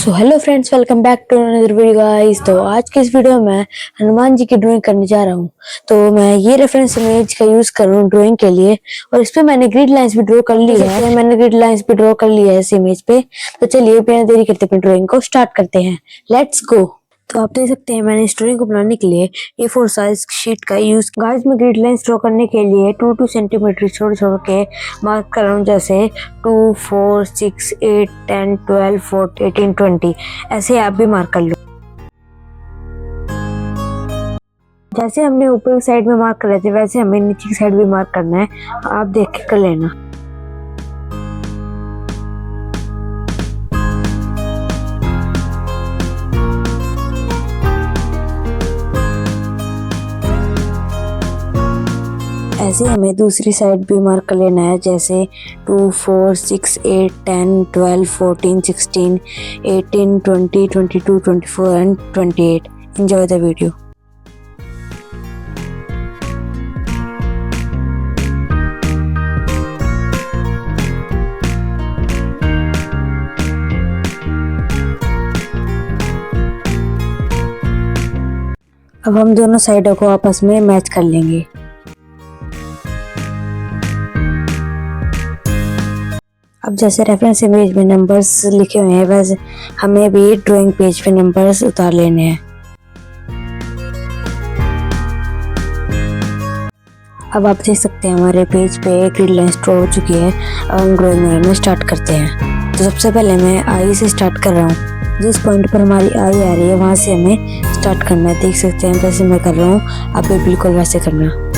So hello friends, welcome back to another video guys. तो आज के इस वीडियो में हनुमान जी की ड्राइंग करने जा रहा हूँ। तो मैं ये रेफरेंस इमेज का यूज कर रहा हूँ ड्राइंग के लिए, और इस पे मैंने ग्रिड लाइंस भी ड्रॉ कर ली है। इस इमेज पे। तो चलिए बिना देरी करते अपनी ड्राइंग को स्टार्ट करते हैं। Let's go. तो आप देख सकते हैं मैंने इस ड्राइंग को बनाने के लिए A4 साइज शीट का यूज। गाइस मैं ग्रिड लाइंस ड्रॉ करने के लिए 2-2 सेंटीमीटर छोड़ छोड़ के मार्क कर रहा हूँ, जैसे 2, 4, 6, 8, 10, 12, 14, 18, 20। ऐसे आप भी मार्क कर लो। जैसे हमने ऊपर की साइड में मार्क कर रहे थे वैसे हमें नीचे की साइड भी मार्क करना है। आप देख के कर लेना। ऐसे हमें दूसरी साइड भी मार्क कर लेना है, जैसे 2, 4, 6, 8, 10, 12, 14, 16, 18, 20, 22, 24 and 28. Enjoy the video. अब हम दोनों साइडों को आपस में मैच कर लेंगे। अब जैसे रेफरेंस इमेज में नंबर्स लिखे हुए हैं वैसे हमें भी ड्राइंग पेज पे नंबर्स उतार लेने हैं। अब आप देख सकते हैं हमारे पेज पे ग्रिड लाइंस ड्रॉ हो चुकी है। अब हम ड्राइंग में स्टार्ट करते हैं। तो सबसे पहले मैं आई से स्टार्ट कर रहा हूँ। जिस पॉइंट पर हमारी आई आ रही है वहां से हमें स्टार्ट करना है। देख सकते हैं जैसे मैं कर रहा हूँ, आप भी बिल्कुल वैसे करना।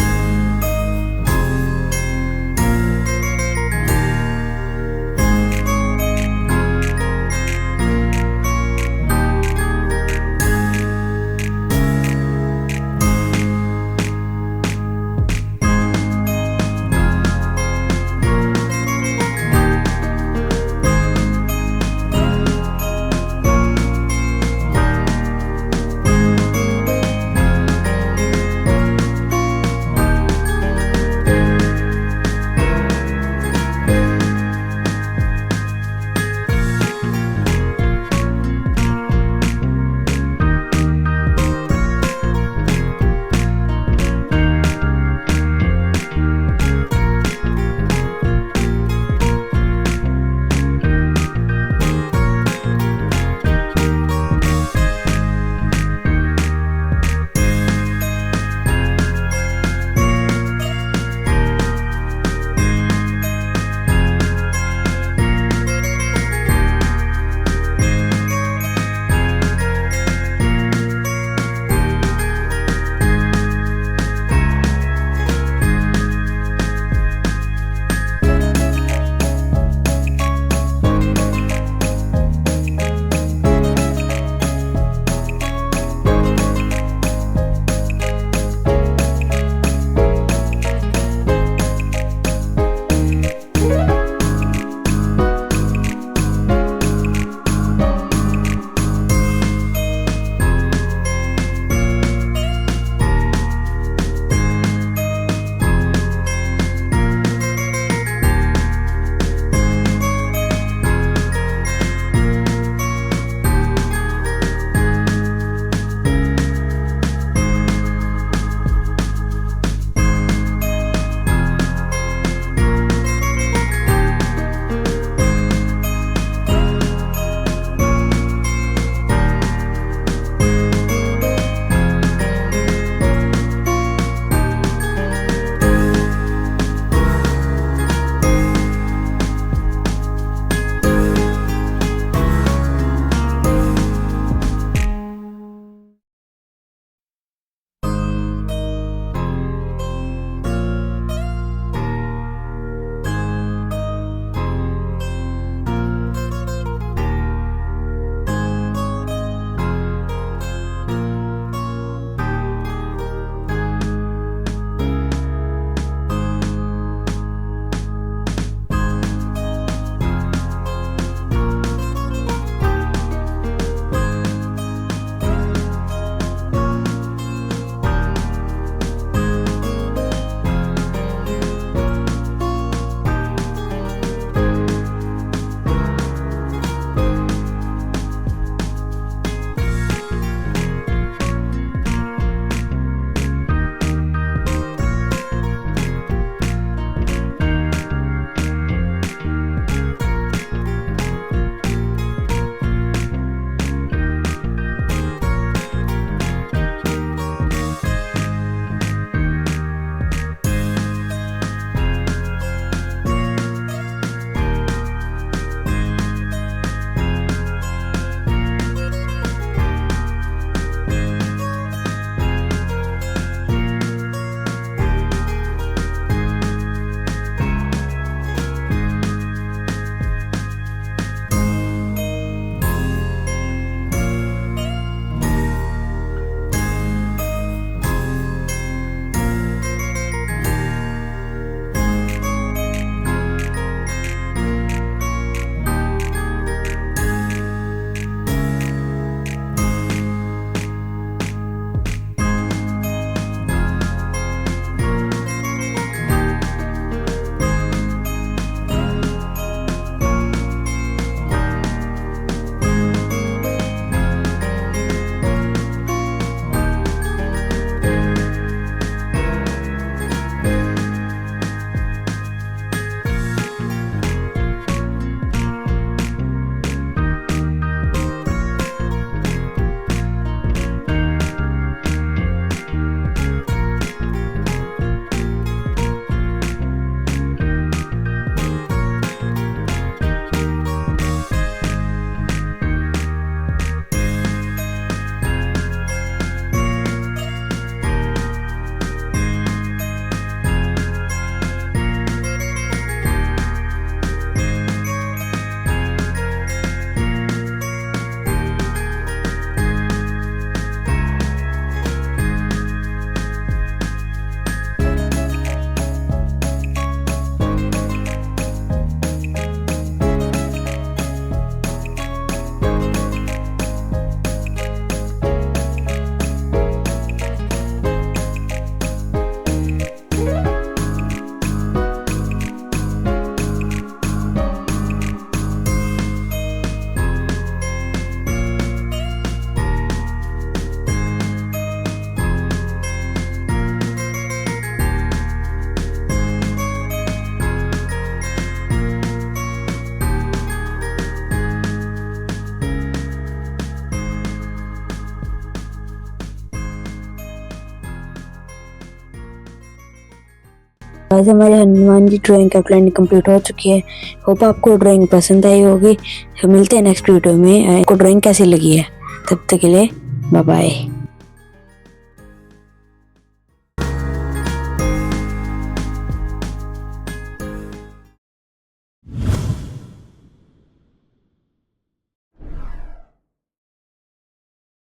आज हमारे हनुमान जी ड्राइंग की आउटलाइन कंप्लीट हो चुकी है। होप आपको ड्राइंग पसंद आई होगी। मिलते हैं नेक्स्ट वीडियो में। आपको ड्राइंग कैसी लगी है, तब तक के लिए बाय बाय।